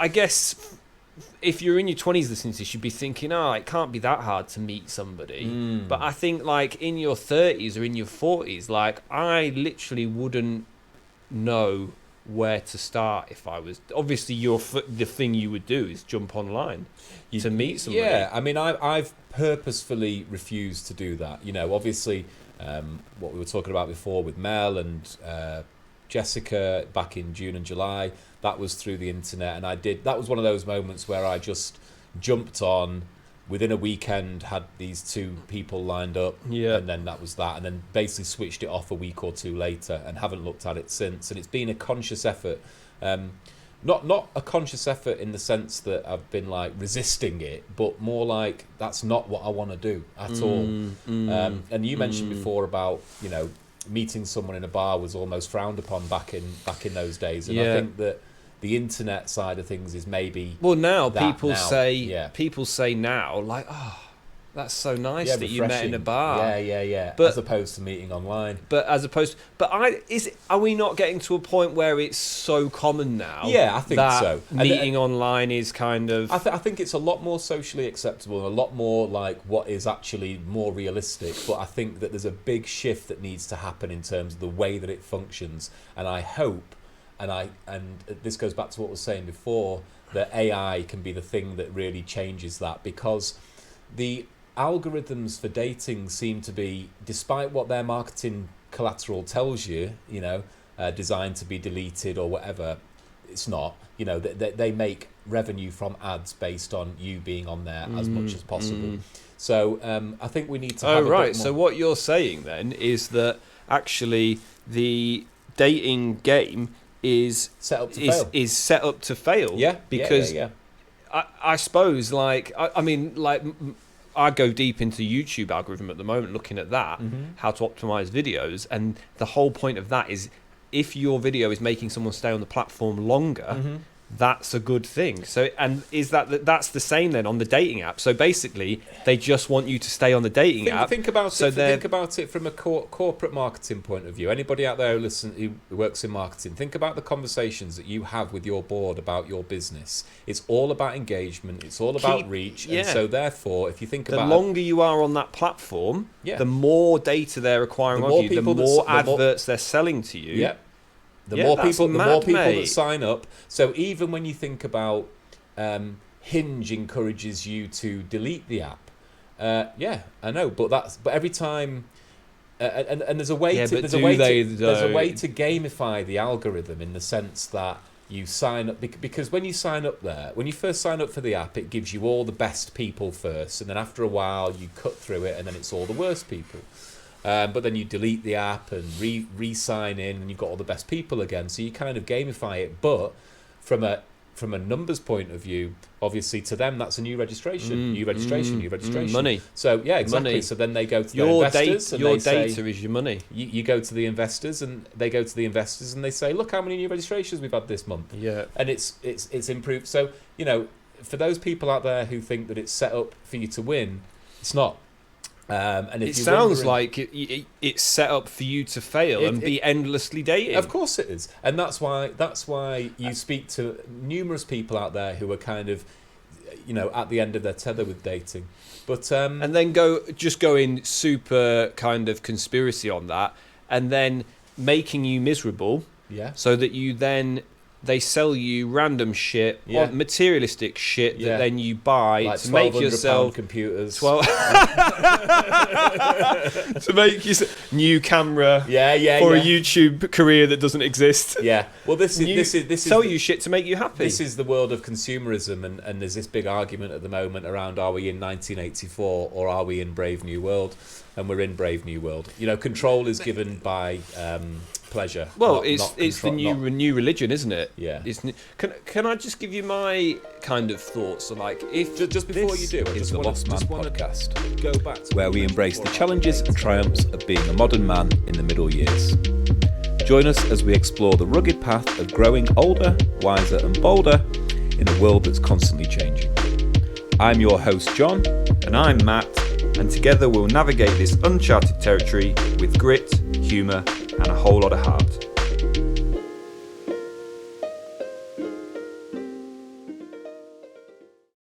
I guess if you're in your 20s listening to this, you'd be thinking, it can't be that hard to meet somebody. But I think, like, in your 30s or in your 40s, like, I literally wouldn't know where to start if I was... Obviously, the thing you would do is jump online to meet somebody. Yeah, I mean, I've purposefully refused to do that. You know, obviously, what we were talking about before with Mel and Jessica back in June and July, that was through the internet, and that was one of those moments where I just jumped on, within a weekend had these two people lined up, and then that was that, and then basically switched it off a week or two later and haven't looked at it since. And it's been a conscious effort, not a conscious effort in the sense that I've been like resisting it, but more like that's not what I want to do at all. And you mentioned before about, you know, meeting someone in a bar was almost frowned upon back in those days, and I think that the internet side of things is maybe people say now, like, that's so nice that you met in a bar. But, as opposed to meeting online. Are we not getting to a point where it's so common now? Yeah, I think so. Meeting online is kind of... I think it's a lot more socially acceptable and a lot more like what is actually more realistic. But I think that there's a big shift that needs to happen in terms of the way that it functions. And I hope, and this goes back to what I was saying before, that AI can be the thing that really changes that, because the algorithms for dating seem to be, despite what their marketing collateral tells you, you know, designed to be deleted or whatever, it's not. You know, they make revenue from ads based on you being on there as much as possible. So I think we need to have a bit more... So what you're saying then is that actually the dating game is set up to fail. Is set up to fail. Yeah, because I suppose, like, I mean, like, I go deep into YouTube algorithm at the moment, looking at that, how to optimize videos, and the whole point of that is if your video is making someone stay on the platform longer, that's a good thing. So, and is that's the same then on the dating app? So basically, they just want you to stay on the dating app. Think about it from a corporate marketing point of view. Anybody out there who works in marketing, think about the conversations that you have with your board about your business. It's all about engagement. It's all about reach. And so therefore, if you think about the longer you are on that platform, the more data they're acquiring of you, the more adverts they're selling to you. Yeah. The more people that sign up. So even when you think about Hinge encourages you to delete the app. I know, but every time and there's a way to gamify the algorithm in the sense that you sign up, because when you sign up there, when you first sign up for the app, it gives you all the best people first, and then after a while you cut through it and then it's all the worst people. But then you delete the app and re-sign in, and you've got all the best people again. So you kind of gamify it. But from a numbers point of view, obviously to them that's a new registration, new registration. Money. So yeah, exactly. Money. So then they go to your their investors. Your data is your money. You go to the investors, and they go to the investors, and they say, look how many new registrations we've had this month. Yeah. And it's improved. So, you know, for those people out there who think that it's set up for you to win, it's not. And if it sounds like it's set up for you to fail and be endlessly dating. Of course it is, and that's why you speak to numerous people out there who are kind of, you know, at the end of their tether with dating, but and then going super kind of conspiracy on that, and then making you miserable, so that you then. They sell you random shit, materialistic shit that then you buy like to make yourself computers. To make you new camera, for a YouTube career that doesn't exist. Yeah, well, this is sell you shit to make you happy. This is the world of consumerism, and there's this big argument at the moment around: are we in 1984 or are we in Brave New World? And we're in Brave New World. You know, control is given by pleasure. Well, it's the new religion, isn't it? Yeah. Can I just give you my kind of thoughts on, like, if just before you do, is the Lost Man podcast, go back to where we embrace the challenges and triumphs of being a modern man in the middle years. Join us as we explore the rugged path of growing older, wiser, and bolder in a world that's constantly changing. I'm your host, John, and I'm Matt. And together we'll navigate this uncharted territory with grit, humour, and a whole lot of heart.